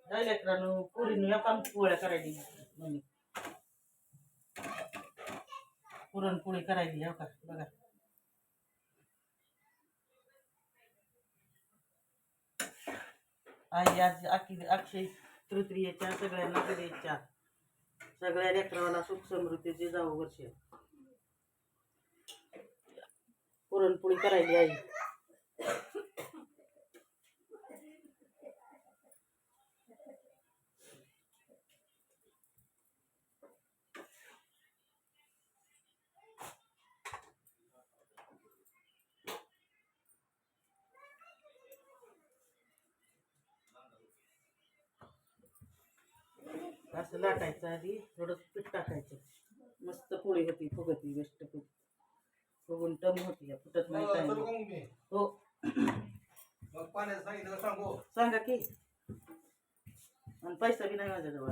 काय लेकरांनो पुरीनं या काम पोळ्या करायची मम्मी पुरणपोळी करायची हो का बघा आई आज अक्षय तृतीयेच्या सगळ्यांना शुभेच्छा सगळ्या लेकराला सुख समृद्धीचे जाऊ वर्ष पुरणपोळी करायची आई असं लाटायचं आधी थोडं पीठ टाकायचं मस्त पोळी होती फुगती बेस्ट फुगून टम होती फुटत नाही काय नाही. हो सांगा की आणि पैसा बी नाही माझ्याजवळ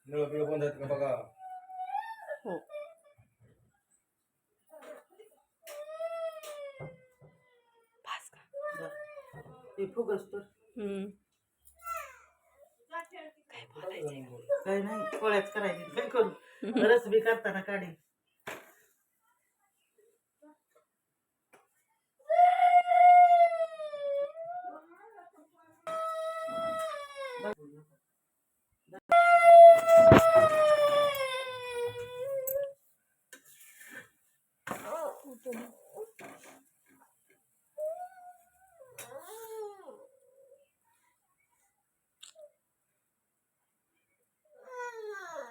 बंद आहेत का बघा हो ते फुगस तर काय नाही पोळ्याच करायची काय करू रस बी करताना काढी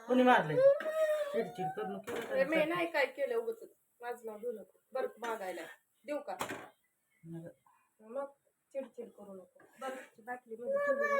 कोणी मारले चिडचिड करू नको मी नाही काय केलं उगच माझं नाव घेऊ नको बर्फ मागायला देऊ का मग चिडचिड करू नको बर्फची बाटली मध्ये ठेवली